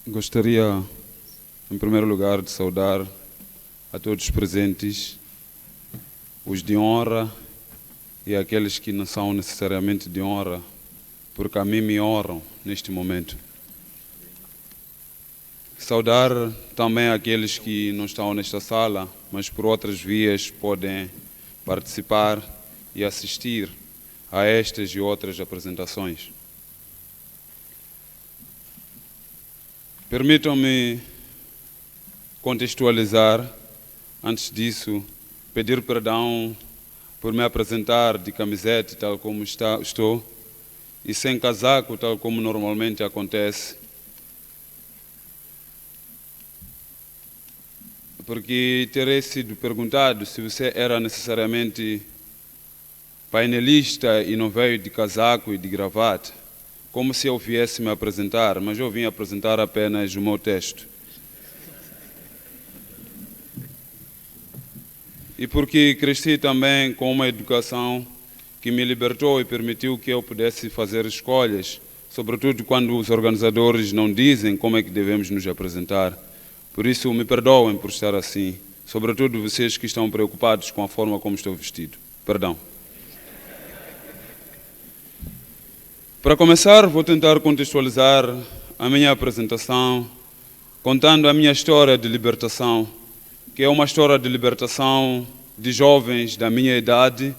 Gostaria, em primeiro lugar, de saudar a todos os presentes, os de honra e aqueles que não são necessariamente de honra, porque a mim me honram neste momento. Saudar também aqueles que não estão nesta sala, mas por outras vias podem participar e assistir a estas e outras apresentações. Permitam-me contextualizar, antes disso, pedir perdão por me apresentar de camiseta, tal como estou, e sem casaco, tal como normalmente acontece, porque terei sido perguntado se você era necessariamente painelista e não veio de casaco e de gravata, como se eu viesse me apresentar, mas eu vim apresentar apenas o meu texto. E porque cresci também com uma educação que me libertou e permitiu que eu pudesse fazer escolhas, sobretudo quando os organizadores não dizem como é que devemos nos apresentar. Por isso, me perdoem por estar assim, sobretudo vocês que estão preocupados com a forma como estou vestido. Perdão. Para começar, vou tentar contextualizar a minha apresentação contando a minha história de libertação, que é uma história de libertação de jovens da minha idade,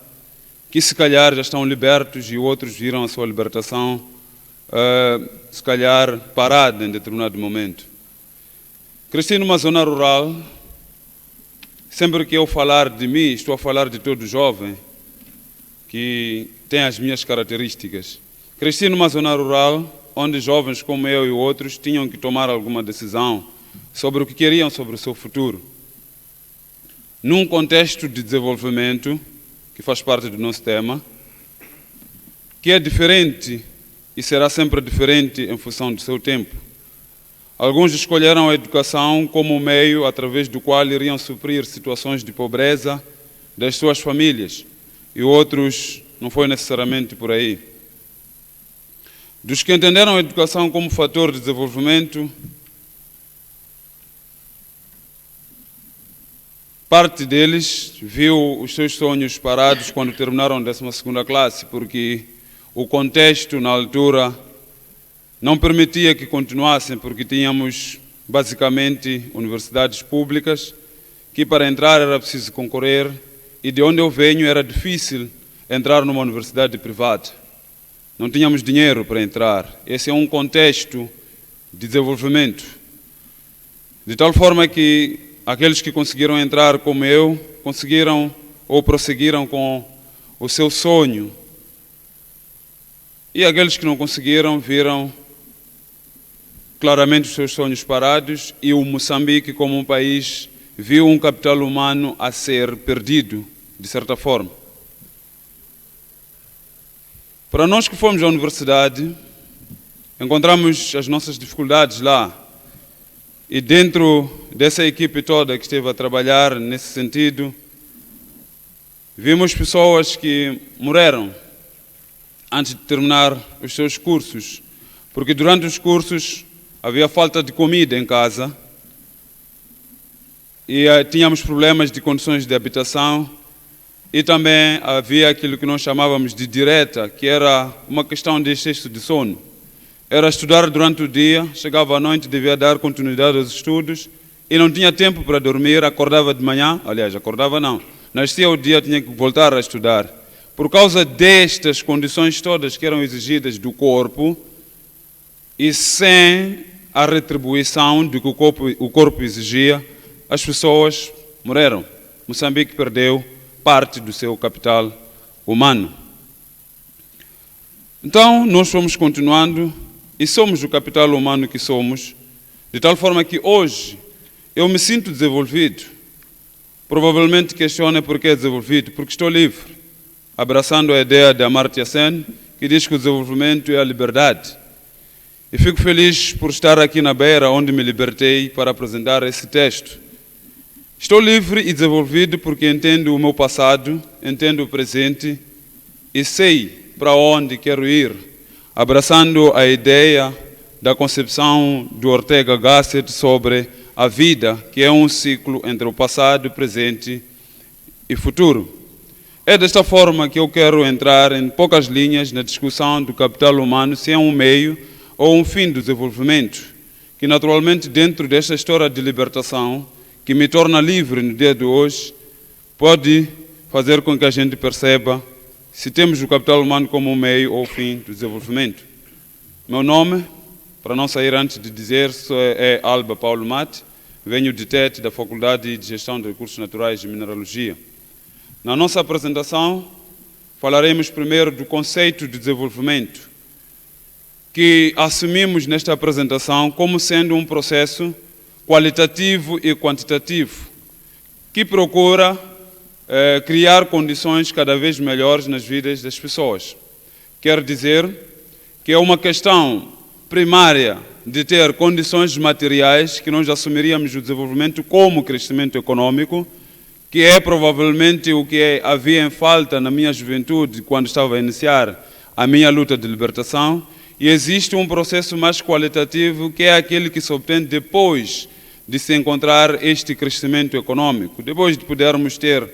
que se calhar já estão libertos e outros viram a sua libertação, se calhar parada em determinado momento. Cresci numa zona rural. Sempre que eu falar de mim, estou a falar de todo jovem que tem as minhas características. Cresci numa zona rural, onde jovens como eu e outros tinham que tomar alguma decisão sobre o que queriam sobre o seu futuro. Num contexto de desenvolvimento, que faz parte do nosso tema, que é diferente e será sempre diferente em função do seu tempo. Alguns escolheram a educação como meio através do qual iriam suprir situações de pobreza das suas famílias, e outros não foi necessariamente por aí. Dos que entenderam a educação como fator de desenvolvimento, parte deles viu os seus sonhos parados quando terminaram a 12ª classe, porque o contexto na altura não permitia que continuassem, porque tínhamos basicamente universidades públicas que para entrar era preciso concorrer, e de onde eu venho era difícil entrar numa universidade privada. Não tínhamos dinheiro para entrar. Esse é um contexto de desenvolvimento. De tal forma que aqueles que conseguiram entrar como eu, conseguiram ou prosseguiram com o seu sonho. E aqueles que não conseguiram viram claramente os seus sonhos parados, e o Moçambique, como um país, viu um capital humano a ser perdido, de certa forma. Para nós que fomos à universidade, encontramos as nossas dificuldades lá. E dentro dessa equipe toda que esteve a trabalhar nesse sentido, vimos pessoas que morreram antes de terminar os seus cursos, porque durante os cursos havia falta de comida em casa e tínhamos problemas de condições de habitação, e também havia aquilo que nós chamávamos de direta, que era uma questão de excesso de sono. Era estudar durante o dia, chegava à noite, devia dar continuidade aos estudos e não tinha tempo para dormir, acordava de manhã, acordava não, nascia o dia, tinha que voltar a estudar. Por causa destas condições todas que eram exigidas do corpo e sem a retribuição do que o corpo exigia, as pessoas morreram. Moçambique perdeu parte do seu capital humano. Então, nós fomos continuando e somos o capital humano que somos, de tal forma que hoje eu me sinto desenvolvido. Provavelmente questiona por que desenvolvido, porque estou livre, abraçando a ideia de Amartya Sen, que diz que o desenvolvimento é a liberdade. E fico feliz por estar aqui na Beira, onde me libertei para apresentar esse texto. Estou livre e desenvolvido porque entendo o meu passado, entendo o presente e sei para onde quero ir, abraçando a ideia da concepção do Ortega Gasset sobre a vida, que é um ciclo entre o passado, presente e futuro. É desta forma que eu quero entrar em poucas linhas na discussão do capital humano, se é um meio ou um fim do desenvolvimento, que naturalmente dentro desta história de libertação, que me torna livre no dia de hoje, pode fazer com que a gente perceba se temos o capital humano como um meio ou fim do desenvolvimento. Meu nome, para não sair antes de dizer, é Alba Paulo Mate, venho de TET, da Faculdade de Gestão de Recursos Naturais e Mineralogia. Na nossa apresentação, falaremos primeiro do conceito de desenvolvimento, que assumimos nesta apresentação como sendo um processo qualitativo e quantitativo, que procura criar condições cada vez melhores nas vidas das pessoas. Quer dizer que é uma questão primária de ter condições materiais, que nós assumiríamos o desenvolvimento como crescimento econômico, que é provavelmente o que havia em falta na minha juventude, quando estava a iniciar a minha luta de libertação, e existe um processo mais qualitativo, que é aquele que se obtém depois de se encontrar este crescimento econômico, depois de podermos ter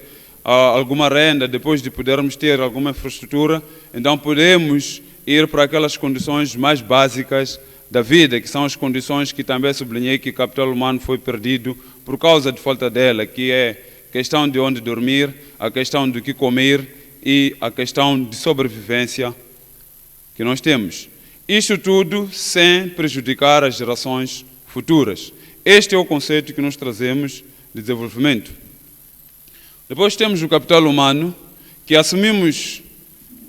alguma renda, depois de podermos ter alguma infraestrutura, então podemos ir para aquelas condições mais básicas da vida, que são as condições que também sublinhei que o capital humano foi perdido por causa de falta dela, que é a questão de onde dormir, a questão do que comer e a questão de sobrevivência que nós temos. Isto tudo sem prejudicar as gerações futuras. Este é o conceito que nós trazemos de desenvolvimento. Depois temos o capital humano, que assumimos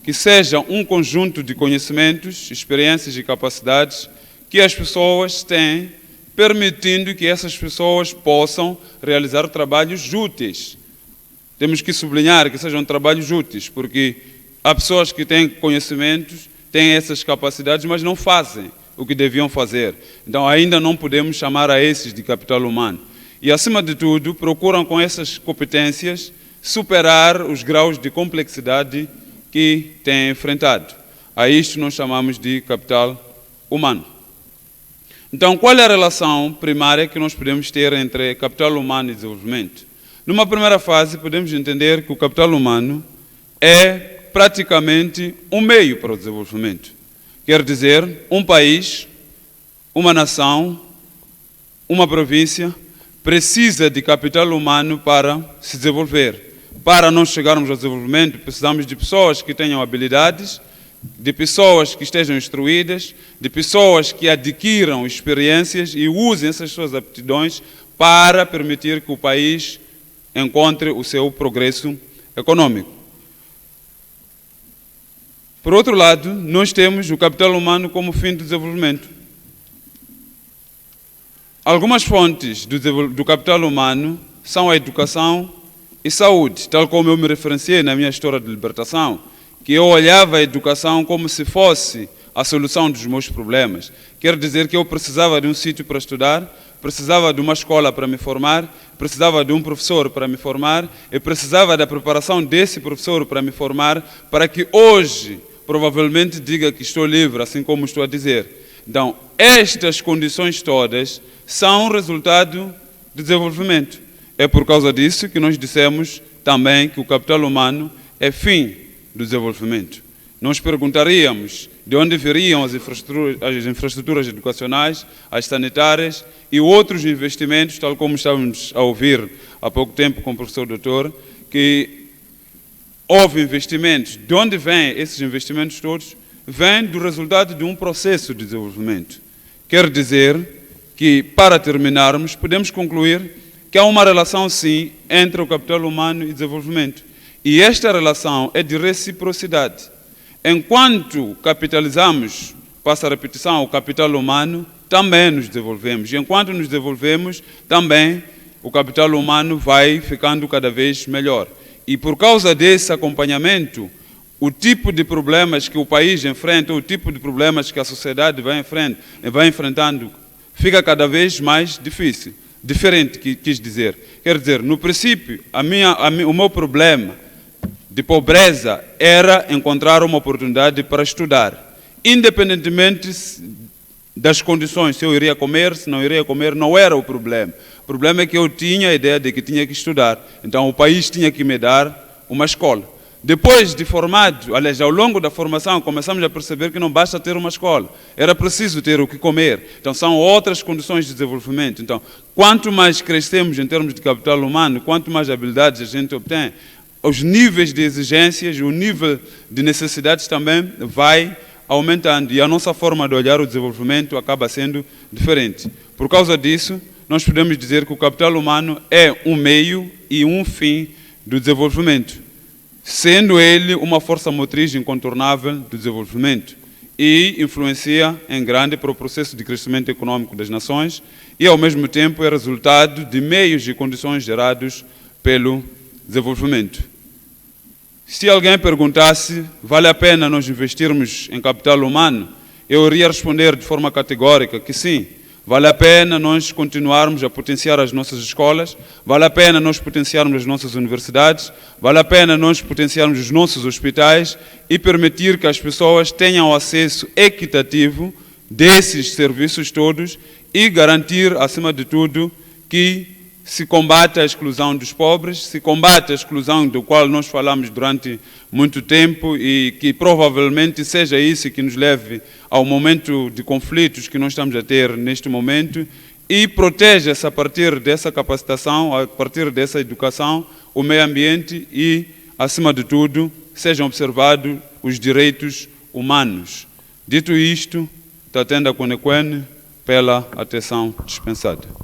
que seja um conjunto de conhecimentos, experiências e capacidades que as pessoas têm, permitindo que essas pessoas possam realizar trabalhos úteis. Temos que sublinhar que sejam trabalhos úteis, porque há pessoas que têm conhecimentos, têm essas capacidades, mas não fazem o que deviam fazer. Então ainda não podemos chamar a esses de capital humano. E, acima de tudo, procuram com essas competências superar os graus de complexidade que têm enfrentado. A isto nós chamamos de capital humano. Então, qual é a relação primária que nós podemos ter entre capital humano e desenvolvimento? Numa primeira fase, podemos entender que o capital humano é praticamente um meio para o desenvolvimento. Quer dizer, um país, uma nação, uma província, precisa de capital humano para se desenvolver. Para nós chegarmos ao desenvolvimento, precisamos de pessoas que tenham habilidades, de pessoas que estejam instruídas, de pessoas que adquiram experiências e usem essas suas aptidões para permitir que o país encontre o seu progresso econômico. Por outro lado, nós temos o capital humano como fim do desenvolvimento. Algumas fontes do capital humano são a educação e saúde, tal como eu me referenciei na minha história de libertação, que eu olhava a educação como se fosse a solução dos meus problemas. Quer dizer que eu precisava de um sítio para estudar, precisava de uma escola para me formar, precisava de um professor para me formar, e precisava da preparação desse professor para me formar, para que hoje provavelmente diga que estou livre, assim como estou a dizer. Então, estas condições todas são resultado do desenvolvimento. É por causa disso que nós dissemos também que o capital humano é fim do desenvolvimento. Nós perguntaríamos de onde viriam as infraestruturas educacionais, as sanitárias e outros investimentos, tal como estávamos a ouvir há pouco tempo com o professor doutor, que houve investimentos. De onde vêm esses investimentos todos? Vêm do resultado de um processo de desenvolvimento. Quer dizer que, para terminarmos, podemos concluir que há uma relação, sim, entre o capital humano e desenvolvimento. E esta relação é de reciprocidade. Enquanto capitalizamos, passa a repetição, o capital humano, também nos desenvolvemos. E enquanto nos desenvolvemos, também o capital humano vai ficando cada vez melhor. E por causa desse acompanhamento, o tipo de problemas que o país enfrenta, o tipo de problemas que a sociedade vai enfrentando, fica cada vez mais difícil. Diferente, quis dizer. Quer dizer, no princípio, o meu problema de pobreza era encontrar uma oportunidade para estudar. Independentemente das condições, se eu iria comer, se não iria comer, não era o problema. O problema é que eu tinha a ideia de que tinha que estudar. Então o país tinha que me dar uma escola. Depois de formado, aliás, ao longo da formação, começamos a perceber que não basta ter uma escola. Era preciso ter o que comer. Então são outras condições de desenvolvimento. Então, quanto mais crescemos em termos de capital humano, quanto mais habilidades a gente obtém, os níveis de exigências, o nível de necessidades também vai aumentando. E a nossa forma de olhar o desenvolvimento acaba sendo diferente. Por causa disso, nós podemos dizer que o capital humano é um meio e um fim do desenvolvimento, sendo ele uma força motriz incontornável do desenvolvimento e influencia em grande para o processo de crescimento econômico das nações e, ao mesmo tempo, é resultado de meios e condições gerados pelo desenvolvimento. Se alguém perguntasse, vale a pena nós investirmos em capital humano, eu iria responder de forma categórica que sim. Vale a pena nós continuarmos a potenciar as nossas escolas, vale a pena nós potenciarmos as nossas universidades, vale a pena nós potenciarmos os nossos hospitais e permitir que as pessoas tenham acesso equitativo desses serviços todos e garantir, acima de tudo, que se combate a exclusão dos pobres, se combate a exclusão do qual nós falamos durante muito tempo e que provavelmente seja isso que nos leve ao momento de conflitos que nós estamos a ter neste momento e proteja-se a partir dessa capacitação, a partir dessa educação, o meio ambiente e, acima de tudo, sejam observados os direitos humanos. Dito isto, Tatenda Kwenekwene, pela atenção dispensada.